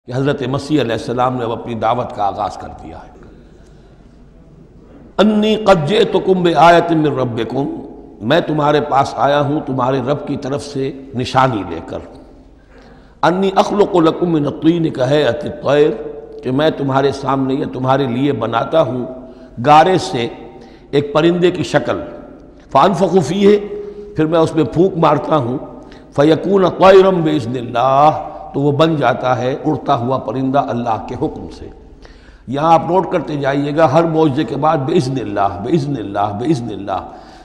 کہ حضرت مسیح علیہ السلام نے اب اپنی دعوت کا آغاز کر دیا ہے۔ انی قد جئتکم بآیۃ من ربکم، میں تمہارے پاس آیا ہوں تمہارے رب کی طرف سے نشانی لے کر۔ انی اخلق لکم من الطین کہیئۃ الطیر، کہ میں تمہارے سامنے یا تمہارے لیے بناتا ہوں گارے سے ایک پرندے کی شکل، فانفخ فیہ، پھر میں اس میں پھونک مارتا ہوں، فیکون طیرا باذن اللہ، تو وہ بن جاتا ہے اڑتا ہوا پرندہ اللہ کے حکم سے۔ یہاں آپ نوٹ کرتے جائیے گا ہر معجزے کے بعد باذن اللہ باذن اللہ باذن اللہ،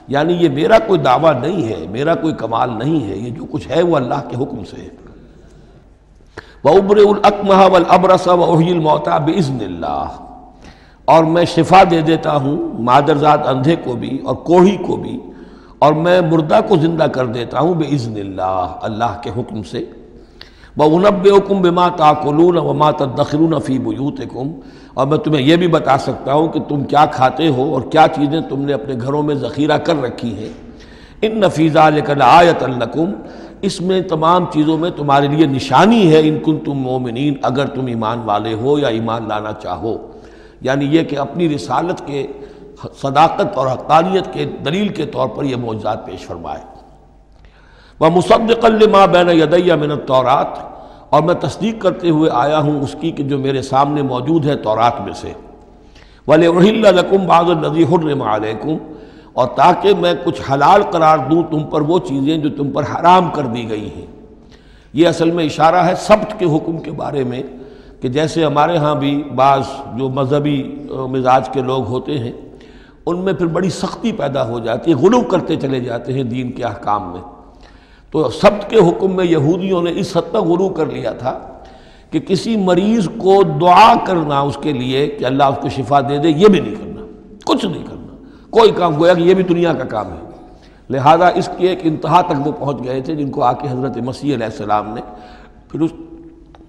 یعنی یہ میرا کوئی دعویٰ نہیں ہے، میرا کوئی کمال نہیں ہے، یہ جو کچھ ہے وہ اللہ کے حکم سے ہے۔ وَأُبْرِئُ الْأَكْمَحَ وَالْأَبْرَصَ وَأُحْيِي الْمَوْتَىٰ بِإِذْنِ اللَّهِ، اور میں شفا دے دیتا ہوں مادرزاد اندھے کو بھی اور کوڑھی کو بھی، اور میں مردہ کو زندہ کر دیتا ہوں بِإِذْنِ اللَّهِ، اللہ کے حکم سے۔ وَأُنَبِّئُكُم بِمَا تَأْكُلُونَ وَمَا تَدَّخِرُونَ فِي بُيُوتِكُم، اور میں تمہیں یہ بھی بتا سکتا ہوں کہ تم کیا کھاتے ہو اور کیا چیزیں تم نے اپنے گھروں میں ذخیرہ کر رکھی ہیں۔ إِنَّ فِي ذَلِكَ لَآیَةً لَکُم، اس میں تمام چیزوں میں تمہارے لیے نشانی ہے، ان کنتم مومنین، اگر تم ایمان والے ہو یا ایمان لانا چاہو، یعنی یہ کہ اپنی رسالت کے صداقت اور حقانیت کے دلیل کے طور پر یہ معجزات پیش فرمائے۔ وَمُصَدِّقًا لِمَا بَيْنَ يَدَيَّ مِنَ التَّوْرَاةِ، اور میں تصدیق کرتے ہوئے آیا ہوں اس کی کہ جو میرے سامنے موجود ہے تورات میں سے۔ وَلِأُحِلَّ لَكُمْ بَعْضَ الَّذِي حُرِّمَ عَلَيْكُمْ، اور تاکہ میں کچھ حلال قرار دوں تم پر وہ چیزیں جو تم پر حرام کر دی گئی ہیں۔ یہ اصل میں اشارہ ہے سبت کے حکم کے بارے میں، کہ جیسے ہمارے ہاں بھی بعض جو مذہبی مزاج کے لوگ ہوتے ہیں ان میں پھر بڑی سختی پیدا ہو جاتی ہے، غلو کرتے چلے جاتے ہیں دین کے احکام میں۔ تو سبت کے حکم میں یہودیوں نے اس حد تک غلو کر لیا تھا کہ کسی مریض کو دعا کرنا اس کے لیے کہ اللہ اس کو شفا دے دے، یہ بھی نہیں کرنا، کچھ نہیں کرنا، کوئی کام، گویا کہ یہ بھی دنیا کا کام ہے۔ لہذا اس کی ایک انتہا تک وہ پہنچ گئے تھے جن کو آ کے حضرت مسیح علیہ السلام نے پھر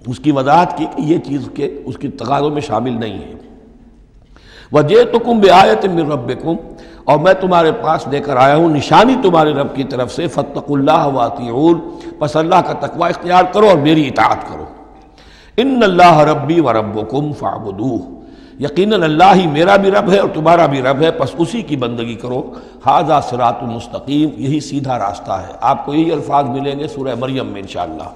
اس کی وضاحت کی کہ یہ چیز کے اس کی تقاضوں میں شامل نہیں ہے۔ وَجِئْتُكُم بِآیَةٍ مِّن رَبِّكُم، اور میں تمہارے پاس لے کر آیا ہوں نشانی تمہارے رب کی طرف سے، فَاتَّقُوا اللَّهَ وَأَطِیعُونِ، پس اللہ کا تقوی اختیار کرو اور میری اطاعت کرو۔ إِنَّ اللَّهَ رَبِّي وَرَبُّكُمْ فَاعْبُدُوهُ، یقیناً اللہ ہی میرا بھی رب ہے اور تمہارا بھی رب ہے، پس اسی کی بندگی کرو۔ ھذا صراط مستقیم، یہی سیدھا راستہ ہے۔ آپ کو یہی الفاظ ملیں گے سورہ مریم میں انشاءاللہ۔